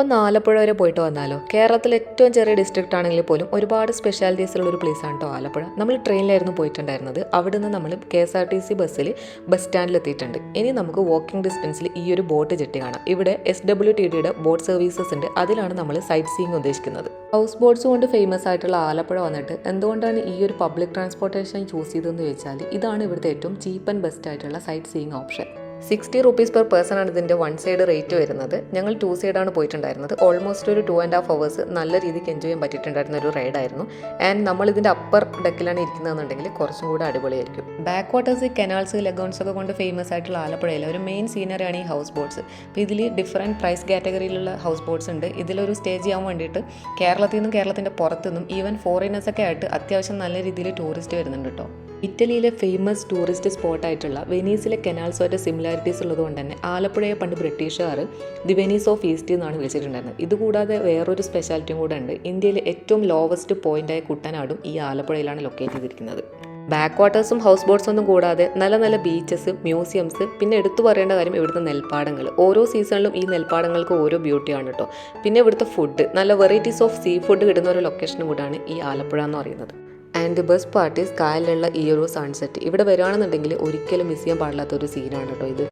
അപ്പം ആലപ്പുഴ വരെ പോയിട്ട് വന്നാലോ. കേരളത്തിലെ ഏറ്റവും ചെറിയ ഡിസ്ട്രിക്റ്റ് ആണെങ്കിൽ പോലും ഒരുപാട് സ്പെഷ്യാലിറ്റീസ് ഉള്ള ഒരു പ്ലേസ് ആണ് കേട്ടോ ആലപ്പുഴ. നമ്മൾ ട്രെയിനിലായിരുന്നു പോയിട്ടുണ്ടായിരുന്നത്. അവിടെ നിന്ന് നമ്മൾ KSRTC ബസ്സിൽ ബസ് സ്റ്റാൻഡിൽ എത്തിയിട്ടുണ്ട്. ഇനി നമുക്ക് വാക്കിംഗ് ഡിസ്റ്റൻസിൽ ഈ ഒരു ബോട്ട് ജെട്ടി കാണാം. ഇവിടെ SWTDയുടെ ബോട്ട് സർവീസസ് ഉണ്ട്. അതിലാണ് നമ്മൾ സൈറ്റ് സീയിങ് ഉദ്ദേശിക്കുന്നത്. ഹൗസ് ബോട്ട്സ് കൊണ്ട് ഫേമസ് ആയിട്ടുള്ള ആലപ്പുഴ വന്നിട്ട് എന്തുകൊണ്ടാണ് ഈ ഒരു പബ്ലിക് ട്രാൻസ്പോർട്ടേഷൻ ചൂസ് ചെയ്തതെന്ന് ചോദിച്ചാൽ ഇതാണ് ഇവിടുത്തെ ഏറ്റവും ചീപ്പ് ആൻഡ് ബെസ്റ്റ് ആയിട്ടുള്ള sightseeing option. 60 rupees per person ആണ് ഇതിൻ്റെ 1 സൈഡ് റേറ്റ് വരുന്നത്. ഞങ്ങൾ 2 സൈഡാണ് പോയിട്ടുണ്ടായിരുന്നത്. ഓൾമോസ്റ്റ് ഒരു 2.5 hours നല്ല രീതിക്ക് എൻജോയ് ചെയ്യാൻ പറ്റിയിട്ടുണ്ടായിരുന്ന ഒരു റൈഡായിരുന്നു. ആൻഡ് നമ്മൾ ഇതിൻ്റെ അപ്പർ ഡെക്കിലാണ് ഇരിക്കുന്നതെന്നുണ്ടെങ്കിൽ കുറച്ചും കൂടെ അടിപൊളിയായിരിക്കും. ബാക്ക് വാട്ടേഴ്സ്, കനാൽസ്, ലഗോൺസ് ഒക്കെ കൊണ്ട് ഫേമസ് ആയിട്ടുള്ള ആലപ്പുഴയിലെ ഒരു മെയിൻ സീനറിയാണ് ഈ ഹൗസ് ബോട്ട്സ്. അപ്പോൾ ഇതിൽ ഡിഫറെൻറ്റ് പ്രൈസ് കാറ്റഗറിയിലുള്ള ഹൗസ് ബോട്ട്സ് ഉണ്ട്. ഇതിലൊരു സ്റ്റേ ചെയ്യാൻ വേണ്ടിയിട്ട് കേരളത്തിൽ നിന്നും കേരളത്തിൻ്റെ പുറത്തുനിന്നും ഈവൻ ഫോറിനേഴ്സൊക്കെ ആയിട്ട് അത്യാവശ്യം നല്ല രീതിയിൽ ടൂറിസ്റ്റ് വരുന്നുണ്ട് കേട്ടോ. ഇറ്റലിയിലെ ഫേമസ് ടൂറിസ്റ്റ് സ്പോട്ടായിട്ടുള്ള വെനീസിലെ കനാൽസുമായിട്ട് സിമിലാരിറ്റീസ് ഉള്ളതുകൊണ്ട് തന്നെ ആലപ്പുഴയെ പണ്ട് ബ്രിട്ടീഷുകാർ ദി വെനീസ് ഓഫ് ഈസ്റ്റ് എന്നാണ് വിളിച്ചിട്ടുണ്ടായിരുന്നത്. ഇതുകൂടാതെ വേറൊരു സ്പെഷ്യാലിറ്റിയും കൂടെ ഉണ്ട്. ഇന്ത്യയിലെ ഏറ്റവും ലോവസ്റ്റ് പോയിൻ്റായ കുട്ടനാടും ഈ ആലപ്പുഴയിലാണ് ലൊക്കേറ്റ് ചെയ്തിരിക്കുന്നത്. ബാക്ക് വാട്ടേഴ്സും ഹൗസ് ബോട്ട്സും ഒന്നും കൂടാതെ നല്ല നല്ല ബീച്ചസ്, മ്യൂസിയംസ്, പിന്നെ എടുത്തു പറയേണ്ട കാര്യം ഇവിടുത്തെ നെൽപ്പാടങ്ങൾ. ഓരോ സീസണിലും ഈ നെൽപ്പാടങ്ങൾക്ക് ഓരോ ബ്യൂട്ടിയാണ് കേട്ടോ. പിന്നെ ഇവിടുത്തെ ഫുഡ്, നല്ല വെറൈറ്റീസ് ഓഫ് സീ ഫുഡ് കിട്ടുന്ന ഒരു ലൊക്കേഷനും കൂടാണ് ഈ ആലപ്പുഴ എന്ന് പറയുന്നത്. And the best part is കായലിലുള്ള ഈ ഒരു സൺസെറ്റ്. ഇവിടെ വരികയാണെന്നുണ്ടെങ്കിൽ ഒരിക്കലും മിസ് ചെയ്യാൻ പാടില്ലാത്ത ഒരു സീനാണ് കേട്ടോ ഇത്.